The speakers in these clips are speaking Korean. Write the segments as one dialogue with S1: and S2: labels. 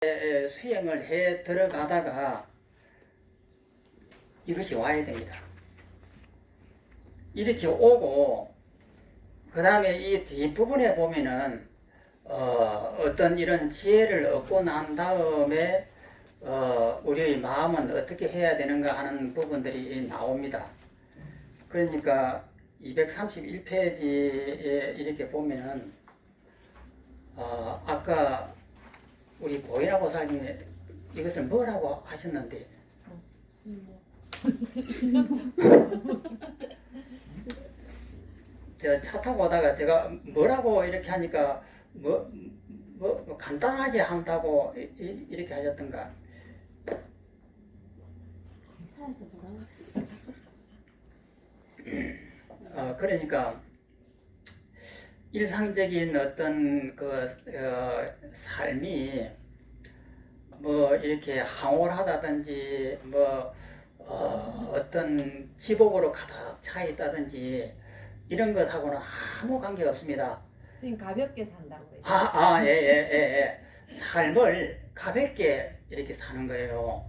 S1: 수행을 해 들어가다가 이것이 와야 됩니다. 이렇게 오고 그 다음에 이 뒷부분에 보면은 어떤 이런 지혜를 얻고 난 다음에 우리의 마음은 어떻게 해야 되는가 하는 부분들이 나옵니다. 그러니까 231페이지에 이렇게 보면은 아까 우리 고인아 보살님이 이것을 뭐라고 하셨는데 저 차 타고 오다가 제가 뭐라고 이렇게 하니까 뭐 간단하게 한다고 이렇게 하셨던가.
S2: 차에서 뭐라고 하셨어요?
S1: 그러니까 일상적인 어떤 삶이 뭐 이렇게 황홀하다든지 어떤 지복으로 가득 차 있다든지 이런 것하고는 아무 관계가 없습니다.
S2: 선생님 가볍게 산다고 그래요.
S1: 예. 삶을 가볍게 이렇게 사는 거예요.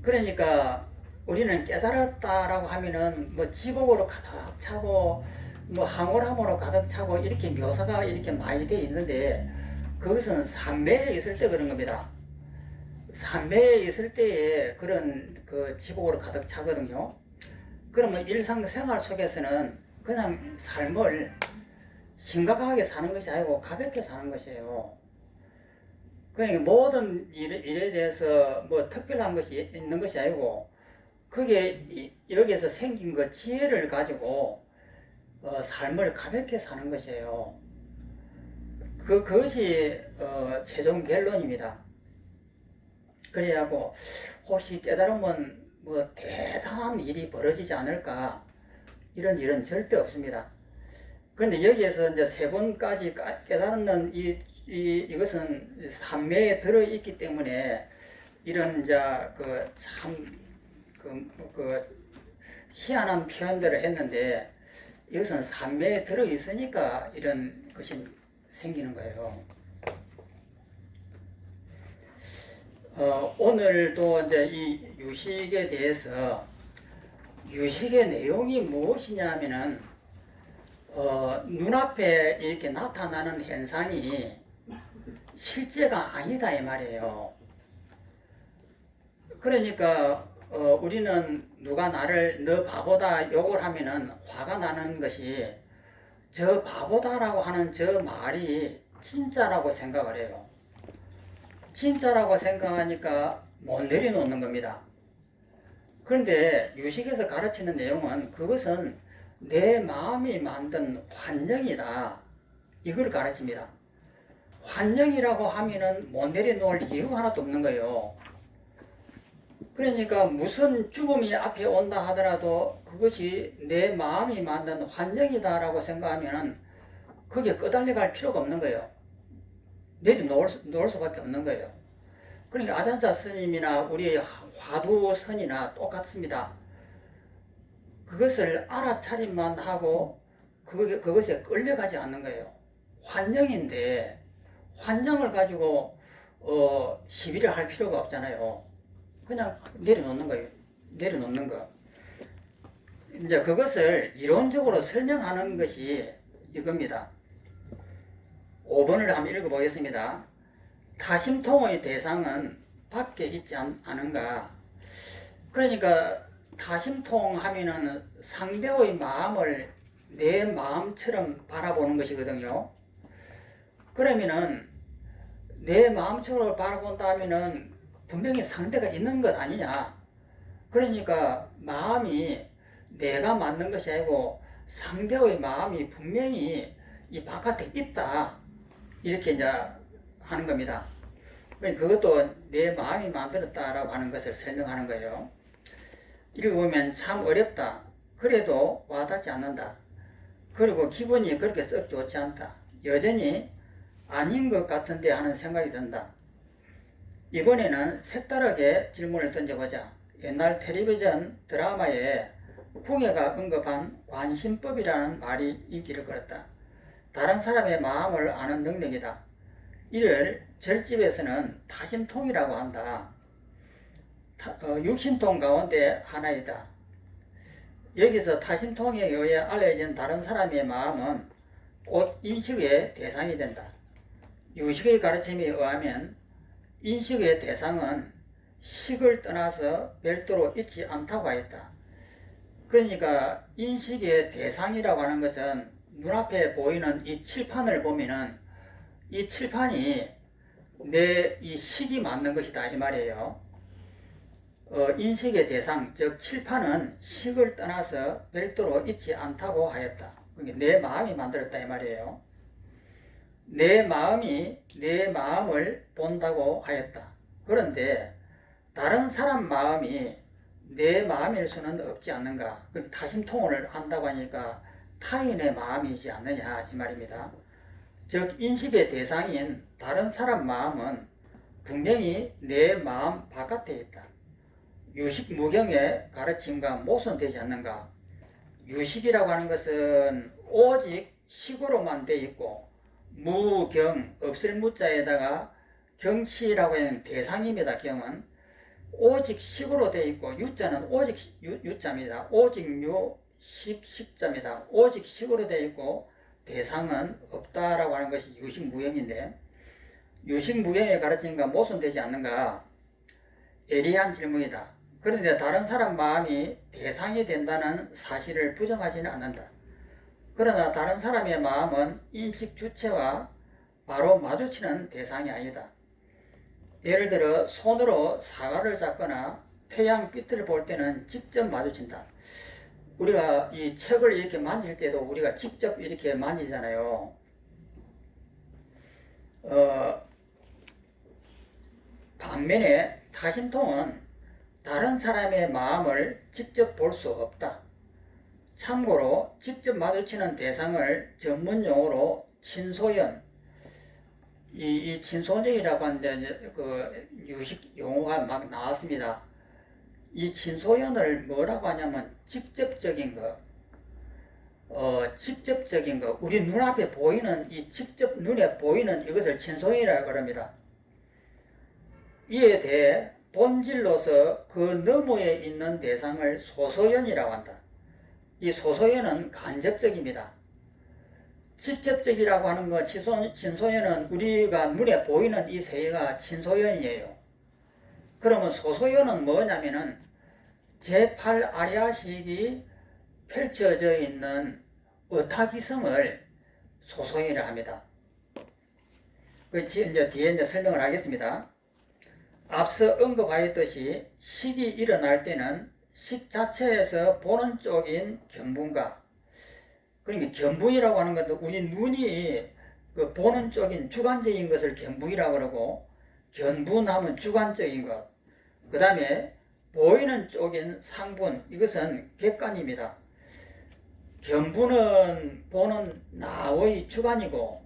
S1: 그러니까 우리는 깨달았다라고 하면은 뭐 지복으로 가득 차고 뭐 황홀함으로 가득 차고 이렇게 묘사가 이렇게 많이 되어 있는데 그것은 삼매에 있을 때 그런 겁니다. 삼매에 있을 때에 그런 그 지복으로 가득 차거든요. 그러면 일상생활 속에서는 그냥 삶을 심각하게 사는 것이 아니고 가볍게 사는 것이에요. 그러니까 모든 일에 대해서 뭐 특별한 것이 있는 것이 아니고 그게 여기에서 생긴 그 지혜를 가지고 삶을 가볍게 사는 것이에요. 그것이 최종 결론입니다. 그래야고 혹시 깨달으면 뭐 대단한 일이 벌어지지 않을까 이런 일은 절대 없습니다. 그런데 여기에서 이제 세 번까지 깨달는 이것은 삼매에 들어 있기 때문에 이런 이제 희한한 표현들을 했는데 이것은 삼매에 들어 있으니까 이런 것이 생기는 거예요. 오늘도 이제 이 유식에 대해서 유식의 내용이 무엇이냐면은 눈앞에 이렇게 나타나는 현상이 실제가 아니다 이 말이에요. 그러니까 우리는 누가 나를 너 바보다 욕을 하면은 화가 나는 것이 저 바보다라고 하는 저 말이 진짜라고 생각을 해요. 진짜라고 생각하니까 못 내려놓는 겁니다. 그런데 유식에서 가르치는 내용은 그것은 내 마음이 만든 환경이다. 이걸 가르칩니다. 환경이라고 하면은 못 내려놓을 이유가 하나도 없는 거예요. 그러니까 무슨 죽음이 앞에 온다 하더라도 그것이 내 마음이 만든 환경이다라고 생각하면은 그게 끄달려 갈 필요가 없는 거예요. 내려놓을 수밖에 없는 거예요. 그러니까 아잔사 스님이나 우리 화두선이나 똑같습니다. 그것을 알아차림만 하고 그것에 끌려가지 않는 거예요. 환경인데 환경을 가지고 시비를 할 필요가 없잖아요. 그냥 내려놓는 거예요. 내려놓는 거. 이제 그것을 이론적으로 설명하는 것이 이겁니다. 5번을 한번 읽어보겠습니다. 타심통의 대상은 밖에 있지 않은가. 그러니까 타심통 하면은 상대의 마음을 내 마음처럼 바라보는 것이거든요. 그러면은 내 마음처럼 바라본다 하면은 분명히 상대가 있는 것 아니냐. 그러니까 마음이 내가 만든 것이 아니고 상대의 마음이 분명히 이 바깥에 있다. 이렇게 이제 하는 겁니다. 그것도 내 마음이 만들었다라고 하는 것을 설명하는 거예요. 읽어보면 참 어렵다. 그래도 와닿지 않는다. 그리고 기분이 그렇게 썩 좋지 않다. 여전히 아닌 것 같은데 하는 생각이 든다. 이번에는 색다르게 질문을 던져보자. 옛날 텔레비전 드라마에 궁예가 언급한 관심법이라는 말이 인기를 끌었다. 다른 사람의 마음을 아는 능력이다. 이를 절집에서는 타심통이라고 한다. 육신통 가운데 하나이다. 여기서 타심통에 의해 알려진 다른 사람의 마음은 곧 인식의 대상이 된다. 유식의 가르침에 의하면 인식의 대상은 식을 떠나서 별도로 있지 않다고 하였다. 그러니까 인식의 대상이라고 하는 것은 눈앞에 보이는 이 칠판을 보면은 이 칠판이 내 이 식이 맞는 것이다 이 말이에요. 인식의 대상, 즉 칠판은 식을 떠나서 별도로 있지 않다고 하였다. 그러니까 내 마음이 만들었다 이 말이에요. 내 마음이 내 마음을 본다고 하였다. 그런데 다른 사람 마음이 내 마음일 수는 없지 않는가? 타심통을 한다고 하니까 타인의 마음이지 않느냐 이 말입니다. 즉 인식의 대상인 다른 사람 마음은 분명히 내 마음 바깥에 있다. 유식무경의 가르침과 모순되지 않는가? 유식이라고 하는 것은 오직 식으로만 되어 있고 무경, 없을 무자에다가 경치라고 하는 대상입니다. 경은 오직 식으로 되어 있고 유자는 오직 유자입니다. 오직 유, 식자입니다. 오직 식으로 되어 있고 대상은 없다라고 하는 것이 유식무경인데 유식무경의 가르침과 모순되지 않는가? 예리한 질문이다. 그런데 다른 사람 마음이 대상이 된다는 사실을 부정하지는 않는다. 그러나 다른 사람의 마음은 인식 주체와 바로 마주치는 대상이 아니다. 예를 들어 손으로 사과를 잡거나 태양빛을 볼 때는 직접 마주친다. 우리가 이 책을 이렇게 만질 때도 우리가 직접 이렇게 만지잖아요. 반면에 타심통은 다른 사람의 마음을 직접 볼 수 없다. 참고로 직접 마주치는 대상을 전문용어로 친소연, 이 친소연이라고 하는데 그 유식 용어가 막 나왔습니다. 이 친소연을 뭐라고 하냐면 직접적인 거, 직접적인 거, 우리 눈앞에 보이는 이 직접 눈에 보이는 이것을 친소연이라고 합니다. 이에 대해 본질로서 그 너머에 있는 대상을 소소연이라고 한다. 이 소소연은 간접적입니다. 직접적이라고 하는 것, 친소연은 우리가 눈에 보이는 이 세 개가 친소연이에요. 그러면 소소연은 뭐냐면은 제8아리아식이 펼쳐져 있는 어타기성을 소소연이라 합니다. 이제 뒤에 이제 설명을 하겠습니다. 앞서 언급하였듯이 식이 일어날 때는 식 자체에서 보는 쪽인 견분과, 그러니까 견분이라고 하는 것도 우리 눈이 그 보는 쪽인 주관적인 것을 견분이라고 그러고, 견분하면 주관적인 것, 그 다음에 보이는 쪽인 상분, 이것은 객관입니다. 견분은 보는 나의 주관이고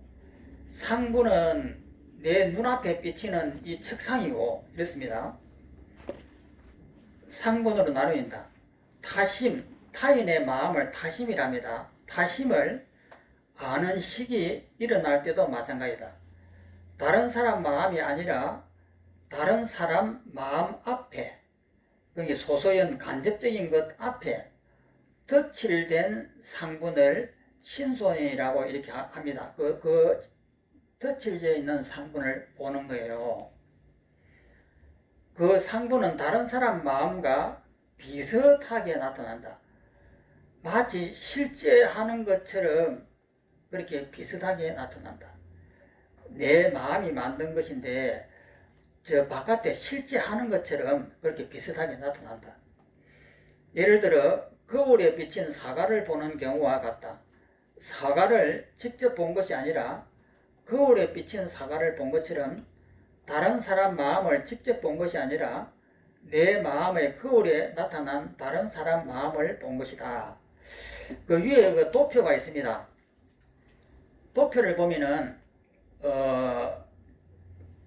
S1: 상분은 내 눈앞에 비치는 이 책상이고 이렇습니다. 상분으로 나누인다. 타심, 타인의 마음을 타심이랍니다. 타심을 아는 식이 일어날 때도 마찬가지다. 다른 사람 마음이 아니라 다른 사람 마음 앞에, 그게 소소연 간접적인 것 앞에 덧칠된 상분을 친소연이라고 이렇게 합니다. 그 덧칠되어 있는 상분을 보는 거예요. 그 상분은 다른 사람 마음과 비슷하게 나타난다. 마치 실제 하는 것처럼 그렇게 비슷하게 나타난다. 내 마음이 만든 것인데 저 바깥에 실제 하는 것처럼 그렇게 비슷하게 나타난다. 예를 들어 거울에 비친 사과를 보는 경우와 같다. 사과를 직접 본 것이 아니라 거울에 비친 사과를 본 것처럼 다른 사람 마음을 직접 본 것이 아니라 내 마음의 거울에 나타난 다른 사람 마음을 본 것이다. 그 위에 그 도표가 있습니다. 도표를 보면은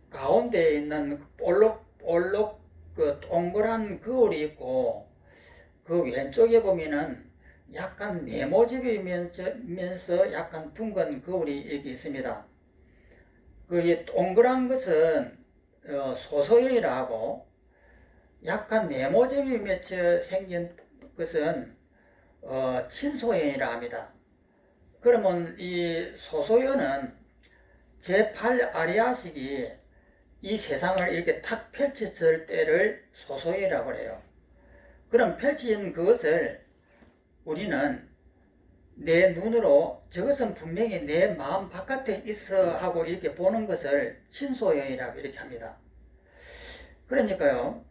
S1: 가운데에 있는 볼록 그 동그란 거울이 있고 그 왼쪽에 보면은 약간 네모집이면서 약간 둥근 거울이 이렇게 있습니다. 이 동그란 것은 소소연이라 하고, 약간 네모집이 맺혀 생긴 것은 친소연이라 합니다. 그러면 이 소소연은 제8 아리아식이 이 세상을 이렇게 탁 펼쳤을 때를 소소연이라고 해요. 그럼 펼친 그것을 우리는 내 눈으로 저것은 분명히 내 마음 바깥에 있어 하고 이렇게 보는 것을 친소연이라고 이렇게 합니다. 그러니까요,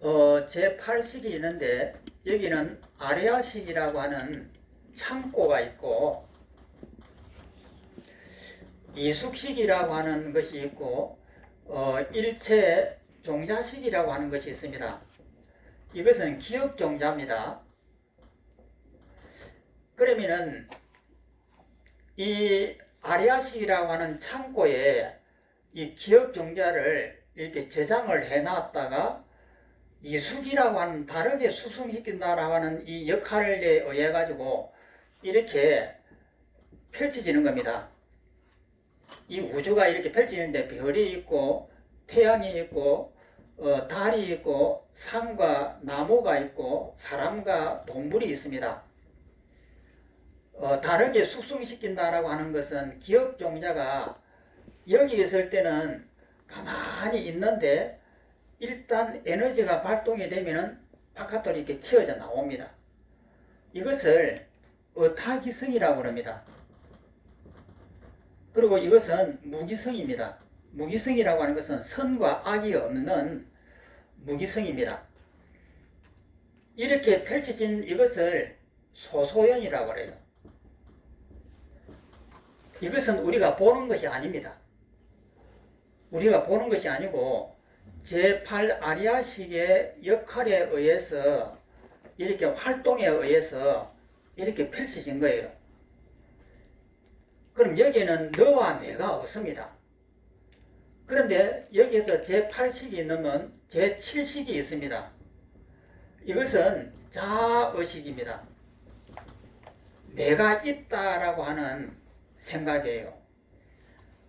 S1: 제8식이 있는데 여기는 아레아식이라고 하는 창고가 있고 이숙식이라고 하는 것이 있고 일체 종자식이라고 하는 것이 있습니다. 이것은 기억 종자입니다. 그러면은 이 아리아식이라고 하는 창고에 이 기억 종자를 이렇게 저장을 해 놨다가 이숙이라고 하는 다르게 수승시킨다라고 하는 이 역할에 의해 가지고 이렇게 펼쳐지는 겁니다. 이 우주가 이렇게 펼쳐지는데 별이 있고 태양이 있고 달이 있고 산과 나무가 있고 사람과 동물이 있습니다. 다르게 숙성시킨다라고 하는 것은 기억 종자가 여기 있을 때는 가만히 있는데 일단 에너지가 발동이 되면은 바깥으로 이렇게 튀어져 나옵니다. 이것을 어타기성이라고 합니다. 그리고 이것은 무기성입니다. 무기성이라고 하는 것은 선과 악이 없는 무기성입니다. 이렇게 펼쳐진 이것을 소소연이라고 해요. 이것은 우리가 보는 것이 아닙니다. 우리가 보는 것이 아니고 제8 아리아식의 역할에 의해서 이렇게 활동에 의해서 이렇게 펼쳐진 거예요. 그럼 여기에는 너와 내가 없습니다. 그런데 여기에서 제8식이 있으면 제7식이 있습니다. 이것은 자의식입니다. 내가 있다라고 하는 생각이에요.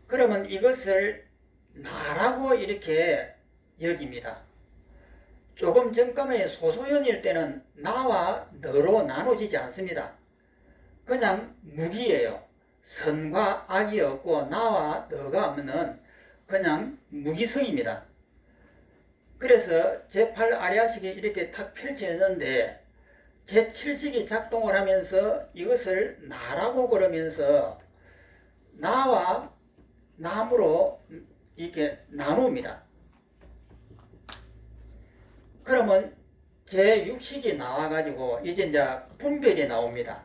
S1: 그러면 이것을 나라고 이렇게 여깁니다. 조금 전까지 소소연일 때는 나와 너로 나눠지지 않습니다. 그냥 무기예요. 선과 악이 없고 나와 너가 없는 그냥 무기성입니다. 그래서 제8 아리아식이 이렇게 탁 펼쳐졌는데 제7식이 작동을 하면서 이것을 나라고 그러면서 나와 남으로 이렇게 나눕니다. 그러면 제6식이 나와가지고 이제 분별이 나옵니다.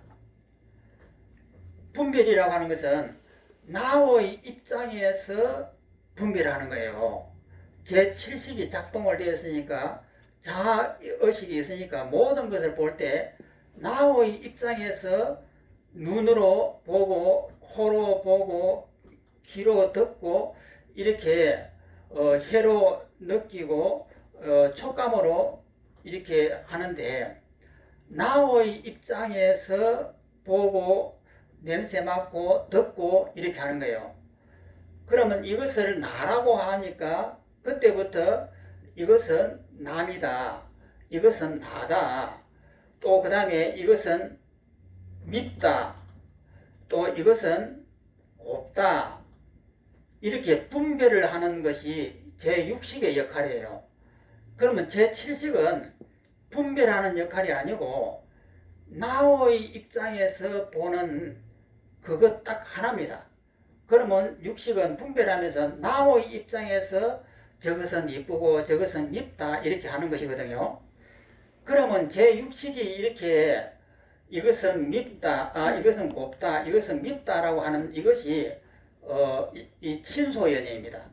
S1: 분별이라고 하는 것은 나의 입장에서 분별하는 거예요. 제7식이 작동을 되었으니까 자의식이 있으니까 모든 것을 볼 때 나의 입장에서 눈으로 보고 코로 보고 귀로 듣고 이렇게 혀로 느끼고 촉감으로 이렇게 하는데 나의 입장에서 보고 냄새 맡고 듣고 이렇게 하는 거예요. 그러면 이것을 나라고 하니까 그때부터 이것은 남이다, 이것은 나다, 또 그 다음에 이것은 밉다, 또 이것은 곱다, 이렇게 분별을 하는 것이 제6식의 역할이에요. 그러면 제7식은 분별하는 역할이 아니고 나의 입장에서 보는 그것 딱 하나입니다. 그러면 6식은 분별하면서 나의 입장에서 저것은 이쁘고 저것은 밉다 이렇게 하는 것이거든요. 그러면 제6식이 이렇게 이것은 밉다, 이것은 곱다, 이것은 밉다라고 하는 이것이 이 친소연입니다.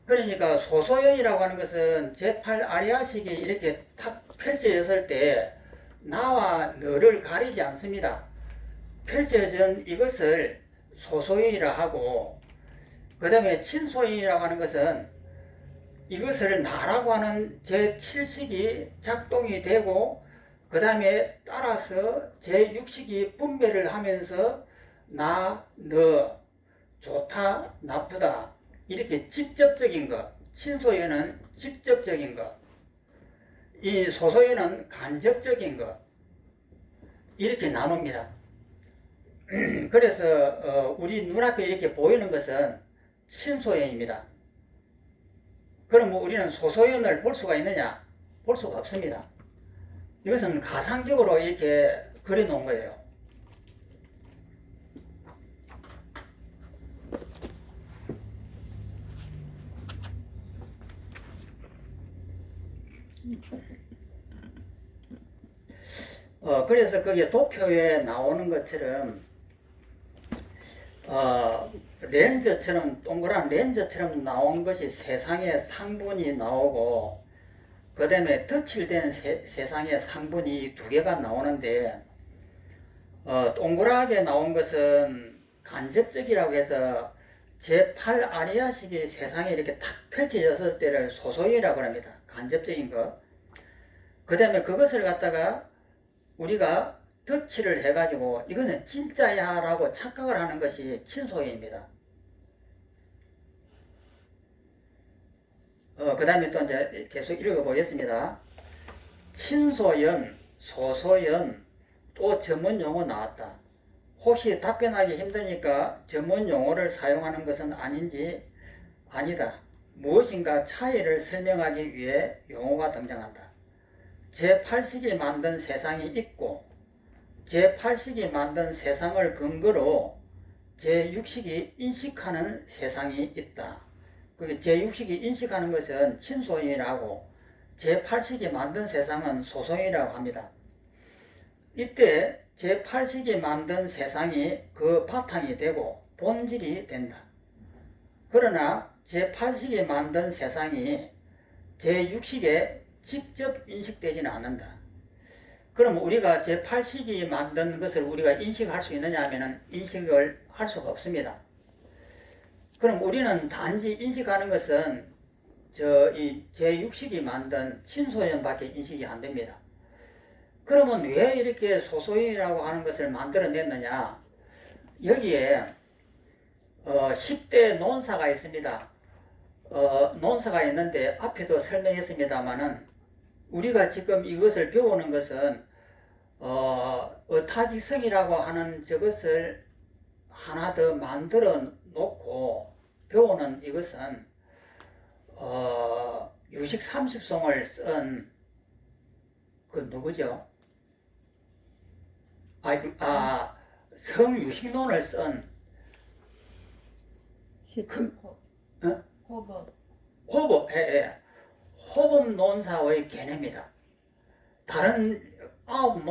S1: 그러니까 소소연이라고 하는 것은 제8 아리아식이 이렇게 탁 펼쳐졌을 때 나와 너를 가리지 않습니다. 펼쳐진 이것을 소소연이라 하고 그 다음에 친소연이라고 하는 것은 이것을 나라고 하는 제7식이 작동이 되고 그 다음에 따라서 제6식이 분배를 하면서 나, 너, 좋다, 나쁘다 이렇게 직접적인 것, 친소에는 직접적인 것, 이 소소에는 간접적인 것 이렇게 나눕니다. 그래서 우리 눈앞에 이렇게 보이는 것은 친소연입니다. 그럼 뭐 우리는 소소연을 볼 수가 있느냐? 볼 수가 없습니다. 이것은 가상적으로 이렇게 그려놓은 거예요. 그래서 거기에 도표에 나오는 것처럼 렌즈처럼 동그란 렌즈처럼 나온 것이 세상의 상분이 나오고 그 다음에 덧칠된 세상의 상분이 두 개가 나오는데 동그랗게 나온 것은 간접적이라고 해서 제8 아리아식이 세상에 이렇게 탁 펼쳐졌을 때를 소소이라고 합니다. 간접적인 것. 그 다음에 그것을 갖다가 우리가 덧칠을 해가지고 이거는 진짜야 라고 착각을 하는 것이 친소연입니다. 그 다음에 또 이제 계속 읽어보겠습니다. 친소연, 소소연, 또 전문 용어 나왔다. 혹시 답변하기 힘드니까 전문 용어를 사용하는 것은 아닌지 아니다. 무엇인가 차이를 설명하기 위해 용어가 등장한다. 제8식이 만든 세상이 있고 제8식이 만든 세상을 근거로 제6식이 인식하는 세상이 있다. 제6식이 인식하는 것은 친소인이라고 제8식이 만든 세상은 소소인이라고 합니다. 이때 제8식이 만든 세상이 그 바탕이 되고 본질이 된다. 그러나 제8식이 만든 세상이 제6식에 직접 인식되지는 않는다. 그럼 우리가 제8식이 만든 것을 우리가 인식할 수 있느냐 하면 인식을 할 수가 없습니다. 그럼 우리는 단지 인식하는 것은 이 제6식이 만든 친소연밖에 인식이 안 됩니다. 그러면 왜 이렇게 소소연이라고 하는 것을 만들어냈느냐? 여기에 10대 논사가 있습니다. 논사가 있는데 앞에도 설명했습니다마는 우리가 지금 이것을 배우는 것은 어타기성이라고 하는 저것을 하나 더 만들어 놓고 배우는 이것은 유식 30송을 쓴 그 누구죠? 성유식론을 쓴 호법, 호법 논사의 견해입니다. 다른 9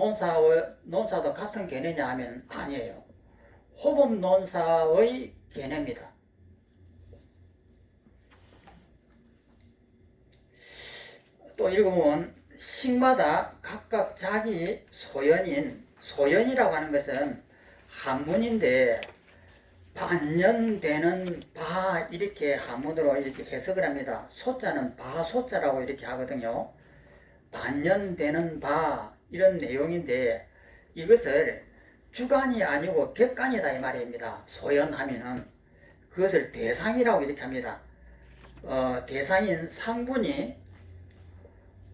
S1: 논사도 같은 견해냐 하면 아니에요. 호법 논사의 견해입니다. 또 읽어보면 식마다 각각 자기 소연이라고 하는 것은 한문인데 반년되는 바 이렇게 한문으로 이렇게 해석을 합니다. 소자는 바소자라고 이렇게 하거든요. 반년되는 바 이런 내용인데 이것을 주관이 아니고 객관이다 이 말입니다. 소연하면은 그것을 대상이라고 이렇게 합니다. 대상인 상분이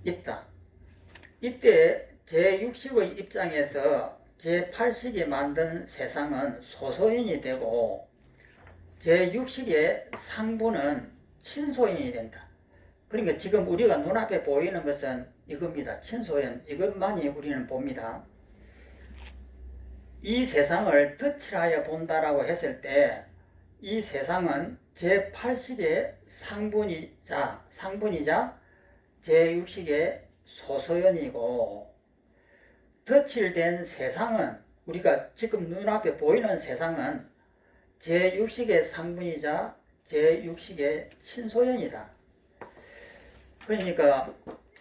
S1: 있다. 이때 제6식의 입장에서 제8식이 만든 세상은 소소인이 되고 제6식의 상분은 친소인이 된다. 그러니까 지금 우리가 눈앞에 보이는 것은 이겁니다. 친소연 이것만이 우리는 봅니다. 이 세상을 덧칠하여 본다라고 했을 때 이 세상은 제8식의 상분이자 제6식의 소소연이고 덧칠된 세상은 우리가 지금 눈앞에 보이는 세상은 제6식의 상분이자 제6식의 친소연이다. 그러니까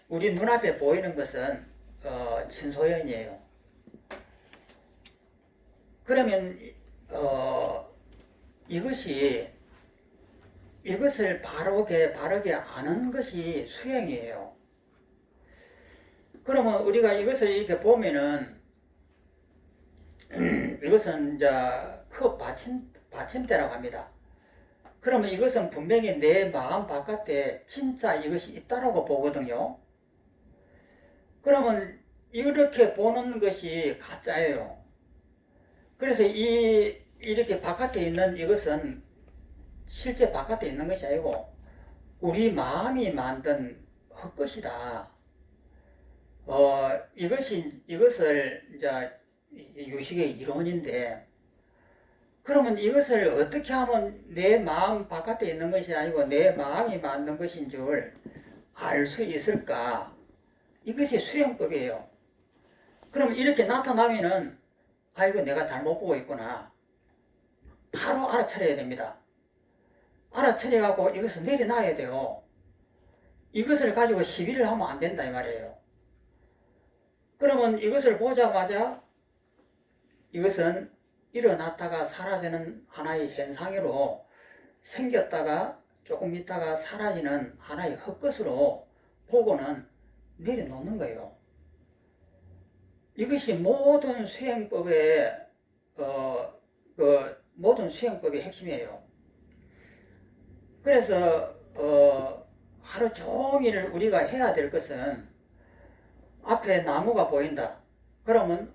S1: 우리 눈앞에 보이는 것은 친소연이에요. 그러면 이것이 이것을 바르게 아는 것이 수행이에요. 그러면 우리가 이것을 이렇게 보면은 이것은 이제 그 받침대라고 합니다. 그러면 이것은 분명히 내 마음 바깥에 진짜 이것이 있다라고 보거든요. 그러면 이렇게 보는 것이 가짜예요. 그래서 이렇게 바깥에 있는 이것은 실제 바깥에 있는 것이 아니고 우리 마음이 만든 헛것이다. 이것을 이제 유식의 이론인데, 그러면 이것을 어떻게 하면 내 마음 바깥에 있는 것이 아니고 내 마음이 만든 것인 줄 알 수 있을까? 이것이 수행법이에요. 그럼 이렇게 나타나면은 아이고 내가 잘못 보고 있구나. 바로 알아차려야 됩니다. 알아차려갖고 이것을 내려놔야 돼요. 이것을 가지고 시비를 하면 안 된다 이 말이에요. 그러면 이것을 보자마자 이것은 일어났다가 사라지는 하나의 현상으로 생겼다가 조금 있다가 사라지는 하나의 헛것으로 보고는 내려놓는 거예요. 이것이 모든 수행법의 모든 수행법의 핵심이에요. 그래서 하루 종일 우리가 해야 될 것은 앞에 나무가 보인다. 그러면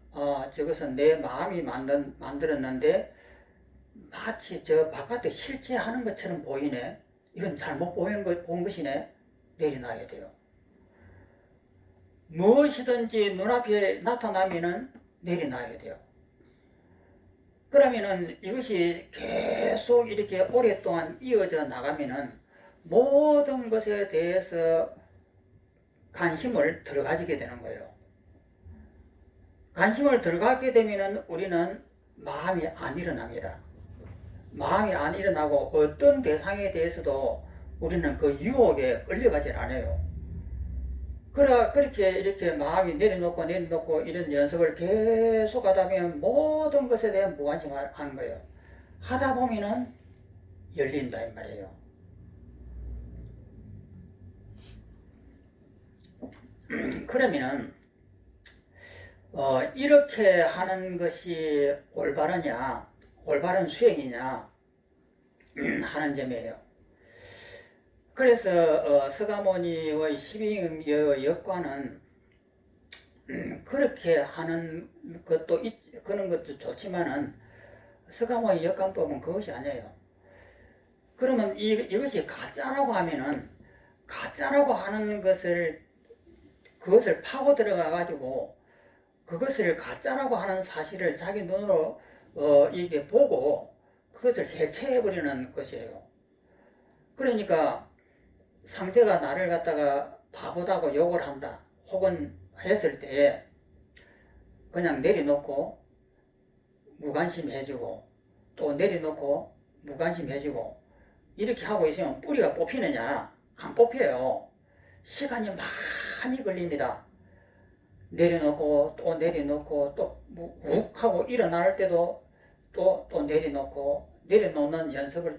S1: 저것은 내 마음이 만들었는데 마치 저 바깥에 실제 하는 것처럼 보이네. 이건 잘못 본 것이네. 내려놔야 돼요. 무엇이든지 눈앞에 나타나면은 내려놔야 돼요. 그러면은 이것이 계속 이렇게 오랫동안 이어져 나가면은 모든 것에 대해서 관심을 들어가지게 되는 거예요. 관심을 들어가게 되면은 우리는 마음이 안 일어납니다. 마음이 안 일어나고 어떤 대상에 대해서도 우리는 그 유혹에 끌려가질 않아요. 그렇게 이렇게 마음이 내려놓고 이런 연습을 계속 하다 보면 모든 것에 대한 무관심을 하는 거예요. 하다 보면은 열린다 이 말이에요. 그러면은 이렇게 하는 것이 올바른 수행이냐 하는 점이에요. 그래서 서가모니의 12의 역과는 그렇게 하는 것도 그런 것도 좋지만은 서가모니 역관법은 그것이 아니에요. 그러면 이것이 가짜라고 하면은 가짜라고 하는 그것을 파고 들어가 가지고 그것을 가짜라고 하는 사실을 자기 눈으로 이게 보고 그것을 해체해버리는 것이에요. 그러니까 상대가 나를 갖다가 바보다고 욕을 한다 혹은 했을 때 그냥 내려놓고 무관심해지고 또 내려놓고 무관심해지고 이렇게 하고 있으면 뿌리가 뽑히느냐? 안 뽑혀요. 시간이 많이 걸립니다. 내려놓고 또 내려놓고 또 욱 하고 일어날 때도 또 내려놓는 연습을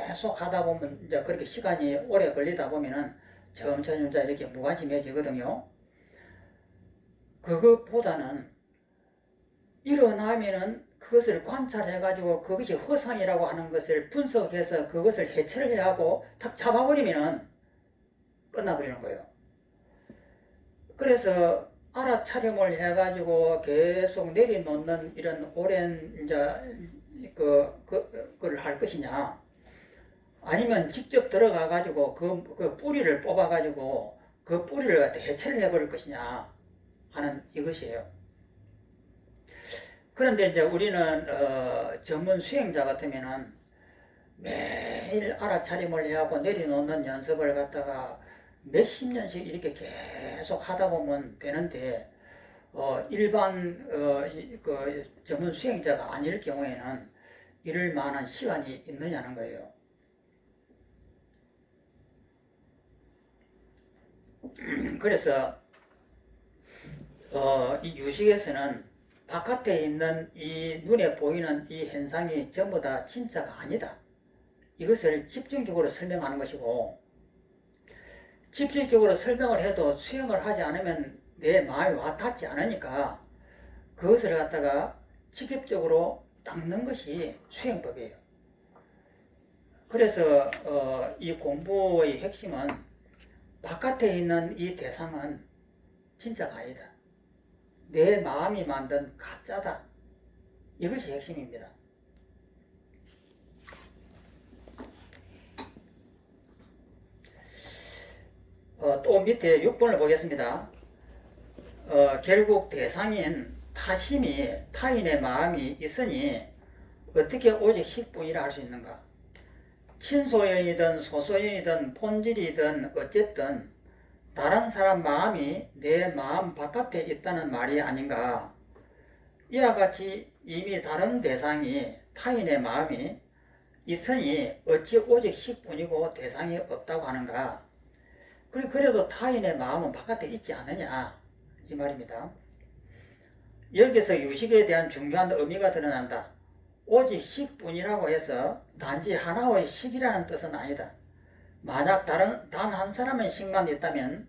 S1: 계속 하다 보면 이제 그렇게 시간이 오래 걸리다 보면은 점점 이렇게 무관심해지거든요. 그것보다는 일어나면은 그것을 관찰해가지고 그것이 허상이라고 하는 것을 분석해서 그것을 해체를 해야 하고 탁 잡아버리면은 끝나버리는 거예요. 그래서 알아차림을 해가지고 계속 내려놓는 이런 오랜 이제 그걸 할 것이냐, 아니면 직접 들어가가지고 그 뿌리를 뽑아가지고 그 뿌리를 갖다 해체를 해버릴 것이냐 하는 이것이에요. 그런데 이제 우리는 전문 수행자 같으면은 매일 알아차림을 해하고 내려놓는 연습을 갖다가 몇십 년씩 이렇게 계속 하다 보면 되는데 일반 그 전문 수행자가 아닐 경우에는 이럴 만한 시간이 있느냐는 거예요. 그래서 이 유식에서는 바깥에 있는 이 눈에 보이는 이 현상이 전부 다 진짜가 아니다. 이것을 집중적으로 설명하는 것이고, 집중적으로 설명을 해도 수행을 하지 않으면 내 마음이 와 닿지 않으니까 그것을 갖다가 직접적으로 닦는 것이 수행법이에요. 그래서 이 공부의 핵심은 바깥에 있는 이 대상은 진짜가 아니다. 내 마음이 만든 가짜다. 이것이 핵심입니다. 또 밑에 6번을 보겠습니다. 결국 대상인 타심이 타인의 마음이 있으니 어떻게 오직 식뿐이라 할 수 있는가? 친소연이든 소소연이든 본질이든 어쨌든 다른 사람 마음이 내 마음 바깥에 있다는 말이 아닌가? 이와 같이 이미 다른 대상이 타인의 마음이 있으니 어찌 오직 식뿐이고 대상이 없다고 하는가? 그래도 타인의 마음은 바깥에 있지 않느냐 이 말입니다. 여기서 유식에 대한 중요한 의미가 드러난다. 오직 식뿐이라고 해서 단지 하나의 식이라는 뜻은 아니다. 만약 단 한 사람의 식만 있다면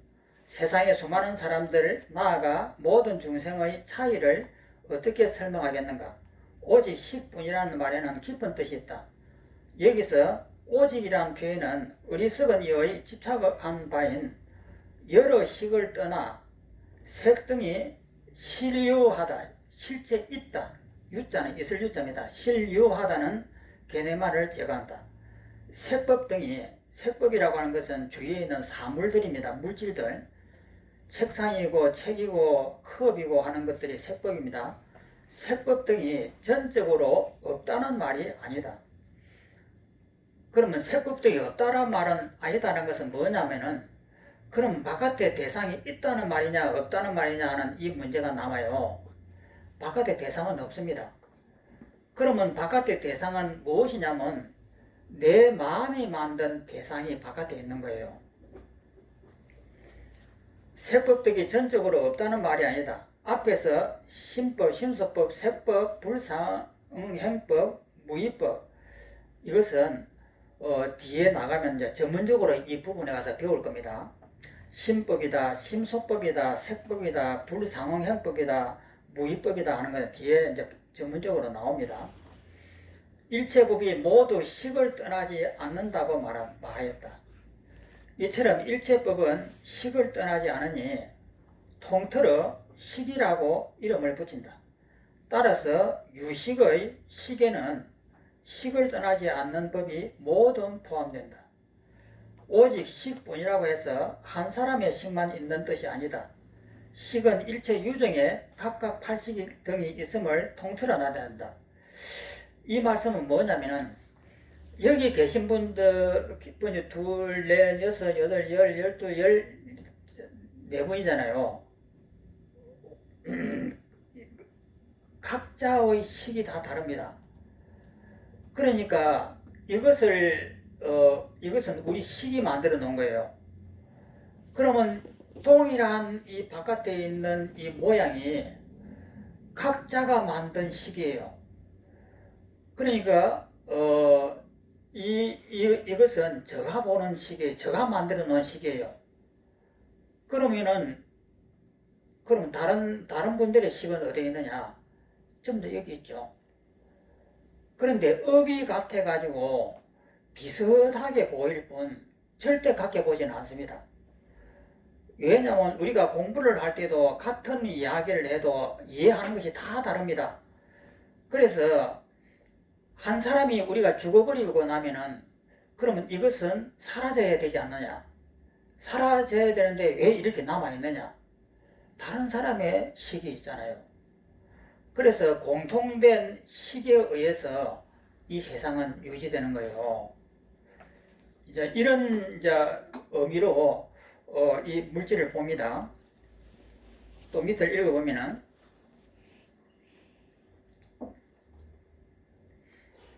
S1: 세상의 수많은 사람들 나아가 모든 중생의 차이를 어떻게 설명하겠는가? 오직 식뿐이라는 말에는 깊은 뜻이 있다. 여기서 오직이라는 표현은 어리석은 이의 집착한 바인 여러 식을 떠나 색 등이 실유하다, 실제 있다. 유자는 있을 유자입니다. 실유하다는 개념말을 제거한다. 색법 등이, 색법이라고 하는 것은 주위에 있는 사물들입니다. 물질들. 책상이고 책이고 컵이고 하는 것들이 색법입니다. 색법 등이 전적으로 없다는 말이 아니다. 그러면 색법 등이 없다는 말은 아니다는 것은 뭐냐면은 그럼 바깥에 대상이 있다는 말이냐 없다는 말이냐 하는 이 문제가 남아요. 바깥에 대상은 없습니다. 그러면 바깥의 대상은 무엇이냐면 내 마음이 만든 대상이 바깥에 있는 거예요. 색법득이 전적으로 없다는 말이 아니다. 앞에서 심법, 심소법, 색법, 불상행법, 무의법 이것은 뒤에 나가면 이제 전문적으로 이 부분에 가서 배울 겁니다. 심법이다, 심소법이다, 색법이다, 불상응행법이다, 무의법이다 하는 건 뒤에 이제 전문적으로 나옵니다. 일체법이 모두 식을 떠나지 않는다고 말하였다. 이처럼 일체법은 식을 떠나지 않으니 통틀어 식이라고 이름을 붙인다. 따라서 유식의 식에는 식을 떠나지 않는 법이 모두 포함된다. 오직 식뿐이라고 해서 한 사람의 식만 있는 뜻이 아니다. 식은 일체 유정에 각각 8식 등이 있음을 통틀어 놔야 이 말씀은 뭐냐면은 여기 계신 분들 분이 둘, 넷, 여섯, 여덟, 열, 열두, 네 분이잖아요. 각자의 식이 다 다릅니다. 그러니까 이것은 우리 식이 만들어 놓은 거예요. 그러면 동일한 이 바깥에 있는 이 모양이 각자가 만든 식이에요. 그러니까 이것은 제가 보는 식이에요. 제가 만들어 놓은 식이에요. 그러면 다른 분들의 식은 어디에 있느냐? 좀 더 여기 있죠. 그런데 업이 같아 가지고 비슷하게 보일 뿐 절대 같게 보지는 않습니다. 왜냐하면 우리가 공부를 할 때도 같은 이야기를 해도 이해하는 것이 다 다릅니다. 그래서 한 사람이 우리가 죽어버리고 나면은 그러면 이것은 사라져야 되지 않느냐? 사라져야 되는데 왜 이렇게 남아있느냐? 다른 사람의 식이 있잖아요. 그래서 공통된 식에 의해서 이 세상은 유지되는 거예요. 이제 이런 의미로 이 물질을 봅니다. 또 밑을 읽어보면은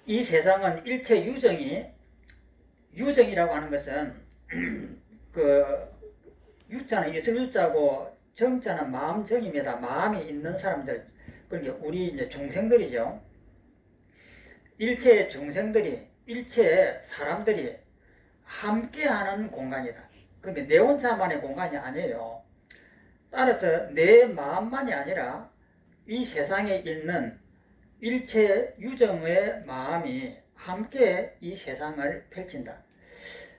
S1: 이 세상은 일체 유정이라고 하는 것은 유자는 있을 유자고 정자는 마음정입니다. 마음이 있는 사람들, 그러니까 우리 이제 중생들이죠. 일체 중생들이 일체 사람들이 함께하는 공간이다. 근데 내 혼자만의 공간이 아니에요. 따라서 내 마음만이 아니라 이 세상에 있는 일체 유정의 마음이 함께 이 세상을 펼친다.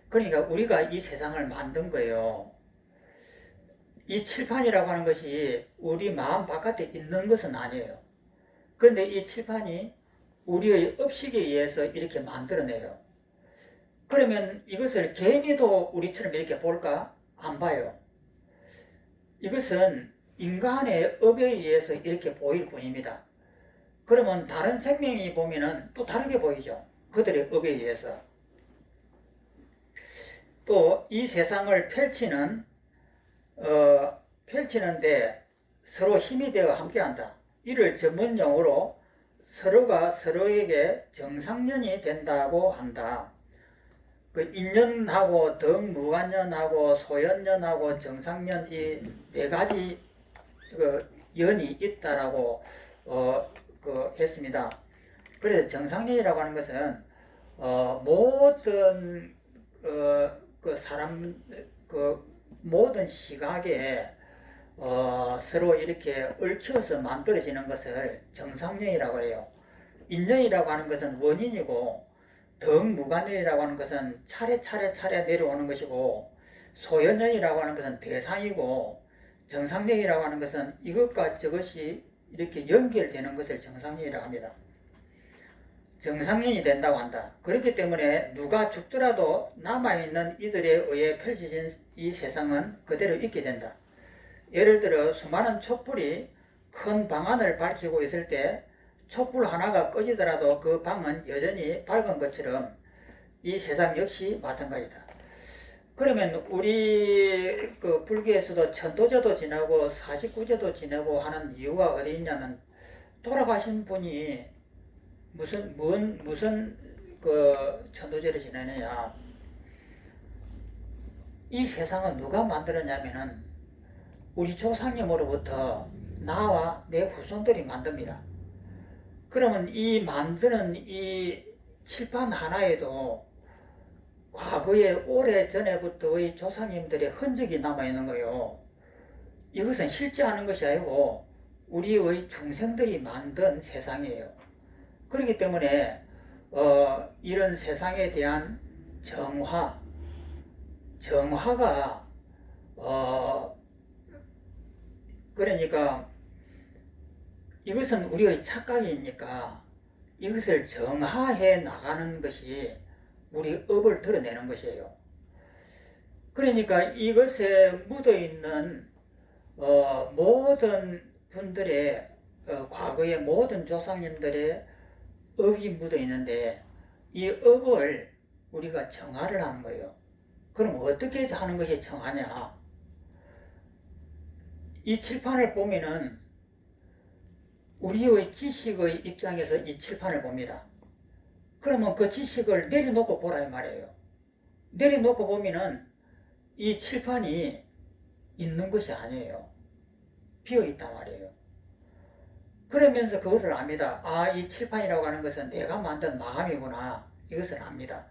S1: 그러니까 우리가 이 세상을 만든 거예요. 이 칠판이라고 하는 것이 우리 마음 바깥에 있는 것은 아니에요. 그런데 이 칠판이 우리의 업식에 의해서 이렇게 만들어내요. 그러면 이것을 개미도 우리처럼 이렇게 볼까? 안 봐요. 이것은 인간의 업에 의해서 이렇게 보일 뿐입니다. 그러면 다른 생명이 보면은 또 다르게 보이죠. 그들의 업에 의해서. 또 이 세상을 펼치는데 서로 힘이 되어 함께한다. 이를 전문 용어로 서로가 서로에게 정상년이 된다고 한다. 그 인연하고 덕무관연하고 소연연하고 정상년 이 네 가지 그 연이 있다라고 했습니다. 그래서 정상년이라고 하는 것은 모든 그 사람 그 모든 시각에 서로 이렇게 얽혀서 만들어지는 것을 정상년이라고 해요. 인연이라고 하는 것은 원인이고 덕무관연이라고 하는 것은 차례 내려오는 것이고 소연연이라고 하는 것은 대상이고 정상연이라고 하는 것은 이것과 저것이 이렇게 연결되는 것을 정상연이라고 합니다. 정상연이 된다고 한다. 그렇기 때문에 누가 죽더라도 남아있는 이들에 의해 펼쳐진 이 세상은 그대로 있게 된다. 예를 들어 수많은 촛불이 큰 방 안을 밝히고 있을 때 촛불 하나가 꺼지더라도 그 방은 여전히 밝은 것처럼 이 세상 역시 마찬가지다. 그러면 우리 그 불교에서도 천도제도 지내고 49제도 지내고 하는 이유가 어디 있냐면 돌아가신 분이 무슨 그 천도제를 지내느냐. 이 세상은 누가 만들었냐면은 우리 조상님으로부터 나와 내 후손들이 만듭니다. 그러면 이 만드는 이 칠판 하나에도 과거에 오래전에부터의 조상님들의 흔적이 남아있는 거예요. 이것은 실제 하는 것이 아니고 우리의 중생들이 만든 세상이에요. 그렇기 때문에 이런 세상에 대한 정화가 그러니까 이것은 우리의 착각이니까 이것을 정화해 나가는 것이 우리 업을 드러내는 것이에요. 그러니까 이것에 묻어있는 모든 분들의 과거의 모든 조상님들의 업이 묻어있는데 이 업을 우리가 정화를 하는 거예요. 그럼 어떻게 하는 것이 정화냐? 이 칠판을 보면은 우리의 지식의 입장에서 이 칠판을 봅니다. 그러면 그 지식을 내려놓고 보라 이 말이에요. 내려놓고 보면은 이 칠판이 있는 것이 아니에요. 비어있단 말이에요. 그러면서 그것을 압니다. 아, 이 칠판이라고 하는 것은 내가 만든 마음이구나. 이것을 압니다.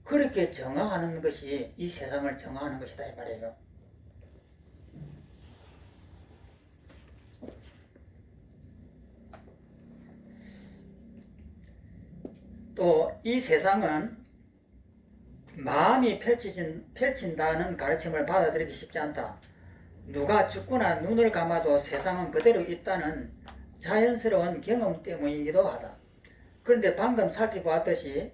S1: 그렇게 정화하는 것이 이 세상을 정화하는 것이다 이 말이에요. 또 이 세상은 마음이 펼친다는 가르침을 받아들이기 쉽지 않다. 누가 죽거나 눈을 감아도 세상은 그대로 있다는 자연스러운 경험 때문이기도 하다. 그런데 방금 살펴보았듯이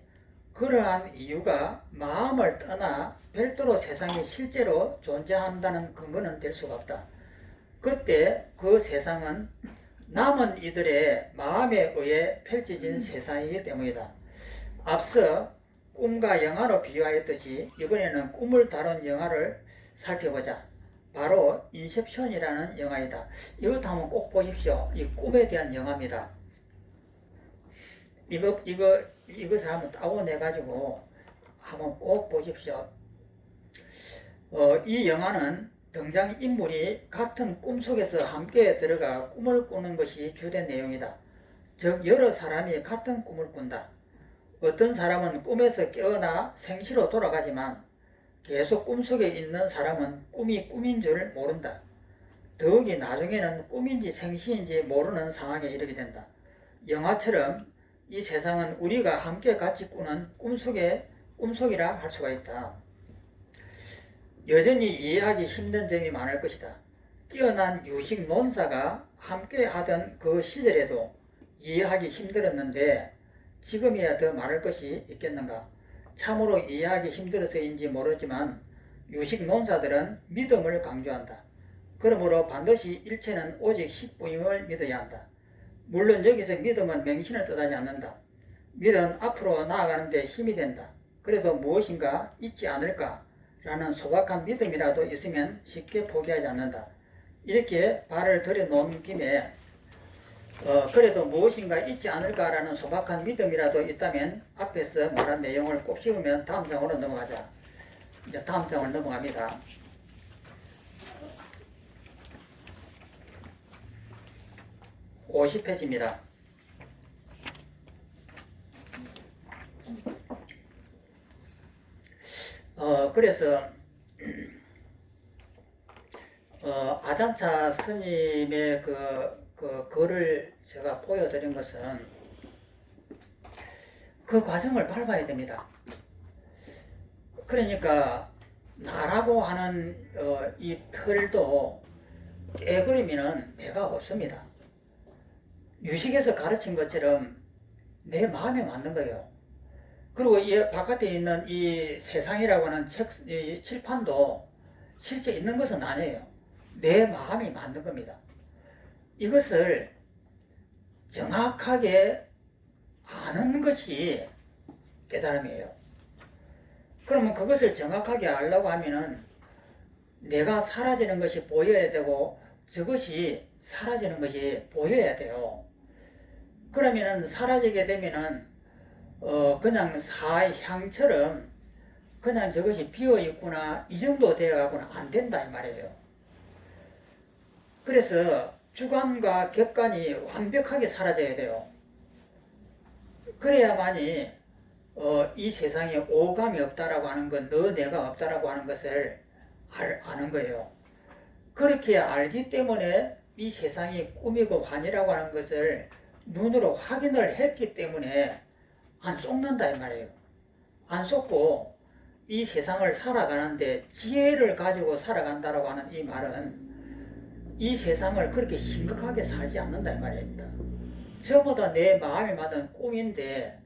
S1: 그러한 이유가 마음을 떠나 별도로 세상이 실제로 존재한다는 근거는 될 수가 없다. 그때 그 세상은 남은 이들의 마음에 의해 펼쳐진 세상이기 때문이다. 앞서 꿈과 영화로 비유하였듯이 이번에는 꿈을 다룬 영화를 살펴보자. 바로 인셉션이라는 영화이다. 이것도 한번 꼭 보십시오. 이 꿈에 대한 영화입니다. 이것을 한번 따오내가지고 한번 꼭 보십시오. 이 영화는 등장인물이 같은 꿈속에서 함께 들어가 꿈을 꾸는 것이 주된 내용이다. 즉 여러 사람이 같은 꿈을 꾼다. 어떤 사람은 꿈에서 깨어나 생시로 돌아가지만 계속 꿈속에 있는 사람은 꿈이 꿈인 줄 모른다. 더욱이 나중에는 꿈인지 생시인지 모르는 상황에 이르게 된다. 영화처럼 이 세상은 우리가 함께 같이 꾸는 꿈속이라 할 수가 있다. 여전히 이해하기 힘든 점이 많을 것이다. 뛰어난 유식 논사가 함께 하던 그 시절에도 이해하기 힘들었는데 지금이야 더 많을 것이 있겠는가. 참으로 이해하기 힘들어서인지 모르지만 유식 논사들은 믿음을 강조한다. 그러므로 반드시 일체는 오직 십부임을 믿어야 한다. 물론 여기서 믿음은 맹신을 뜻하지 않는다. 믿음은 앞으로 나아가는데 힘이 된다. 그래도 무엇인가 있지 않을까 라는 소박한 믿음이라도 있으면 쉽게 포기하지 않는다. 이렇게 발을 들여놓은 김에 그래도 무엇인가 있지 않을까라는 소박한 믿음이라도 있다면 앞에서 말한 내용을 꼭 씹으면 다음 장으로 넘어가자. 이제 다음 장을 넘어갑니다. (50페이지입니다) 그래서 아잔차 스님의 그 글을 제가 보여드린 것은 그 과정을 밟아야 됩니다. 그러니까 나라고 하는 이 틀도 깨버리면 내가 없습니다. 유식에서 가르친 것처럼 내 마음에 맞는 거예요. 그리고 이 바깥에 있는 이 세상이라고 하는 이 칠판도 실제 있는 것은 아니에요. 내 마음이 맞는 겁니다. 이것을 정확하게 아는 것이 깨달음이에요. 그러면 그것을 정확하게 알려고 하면은 내가 사라지는 것이 보여야 되고 저것이 사라지는 것이 보여야 돼요. 그러면은 사라지게 되면은 그냥 사향처럼 그냥 저것이 비어있구나 이 정도 되어가고는 안 된다 이 말이에요. 그래서 주관과 객관이 완벽하게 사라져야 돼요. 그래야만이 이 세상에 오감이 없다라고 하는 것, 너 내가 없다라고 하는 것을 아는 거예요. 그렇게 알기 때문에 이 세상이 꿈이고 환이라고 하는 것을 눈으로 확인을 했기 때문에 안 속는다 이 말이에요. 안 속고 이 세상을 살아가는데 지혜를 가지고 살아간다라고 하는 이 말은 이 세상을 그렇게 심각하게 살지 않는다 이 말입니다. 전부 다 내 마음에 맞는 꿈인데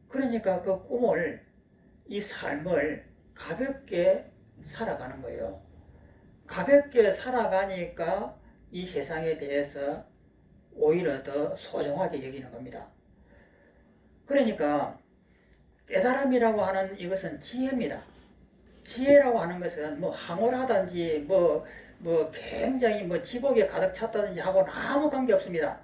S1: 그러니까 그 꿈을 이 삶을 가볍게 살아가는 거예요. 가볍게 살아가니까 이 세상에 대해서 오히려 더 소중하게 여기는 겁니다. 그러니까 깨달음이라고 하는 이것은 지혜입니다. 지혜라고 하는 것은 뭐 황홀하든지 뭐 굉장히 지복에 가득 찼다든지 하고는 아무 관계 없습니다.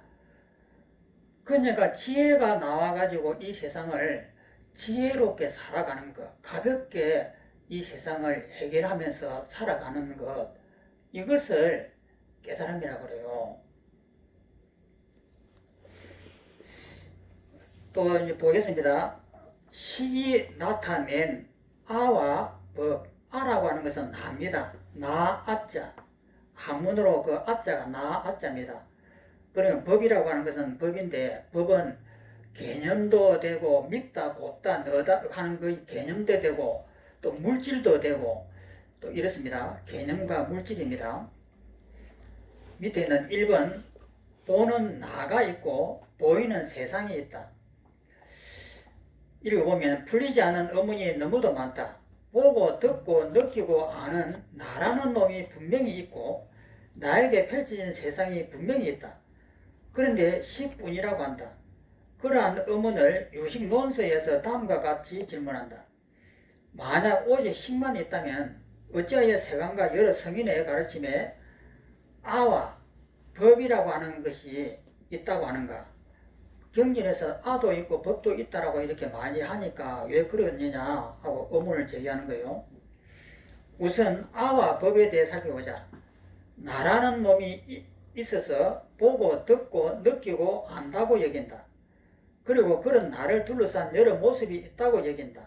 S1: 그러니까 지혜가 나와가지고 이 세상을 지혜롭게 살아가는 것, 가볍게 이 세상을 해결하면서 살아가는 것, 이것을 깨달음이라고 그래요. 또 이제 보겠습니다. 식이 나타낸 아와 법, 아라고 하는 것은 나입니다. 나, 아자. 한문으로 그 아자가 나, 아자입니다. 그러니까 법이라고 하는 것은 법인데 법은 개념도 되고 믿다, 곱다, 너다 하는 그 개념도 되고 또 물질도 되고 또 이렇습니다. 개념과 물질입니다. 밑에는 1번 보는 나가 있고 보이는 세상이 있다. 읽어보면 풀리지 않은 의문이 너무도 많다. 보고 듣고 느끼고 아는 나라는 놈이 분명히 있고 나에게 펼쳐진 세상이 분명히 있다. 그런데 10분이라고 한다. 그러한 의문을 유식 논서에서 다음과 같이 질문한다. 만약 오직 10만 있다면 어찌하여 세간과 여러 성인의 가르침에 아와 법이라고 하는 것이 있다고 하는가? 경전에서 아도 있고 법도 있다라고 이렇게 많이 하니까 왜 그러느냐 하고 의문을 제기하는 거예요. 우선 아와 법에 대해 살펴보자. 나라는 놈이 있어서 보고 듣고 느끼고 안다고 여긴다. 그리고 그런 나를 둘러싼 여러 모습이 있다고 여긴다.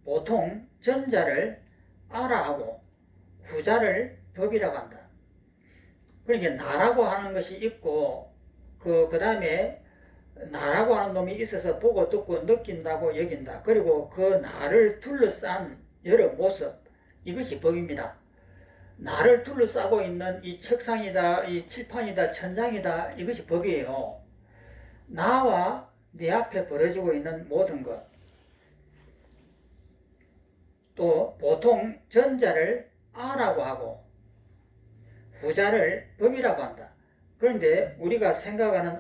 S1: 보통 전자를 아라하고 후자를 법이라고 한다. 그러니까 나라고 하는 것이 있고 그 다음에 나라고 하는 놈이 있어서 보고 듣고 느낀다고 여긴다. 그리고 그 나를 둘러싼 여러 모습, 이것이 법입니다. 나를 둘러싸고 있는 이 책상이다, 이 칠판이다, 천장이다, 이것이 법이에요. 나와 내 앞에 벌어지고 있는 모든 것. 또 보통 전자를 아라고 하고 후자를 법이라고 한다. 그런데 우리가 생각하는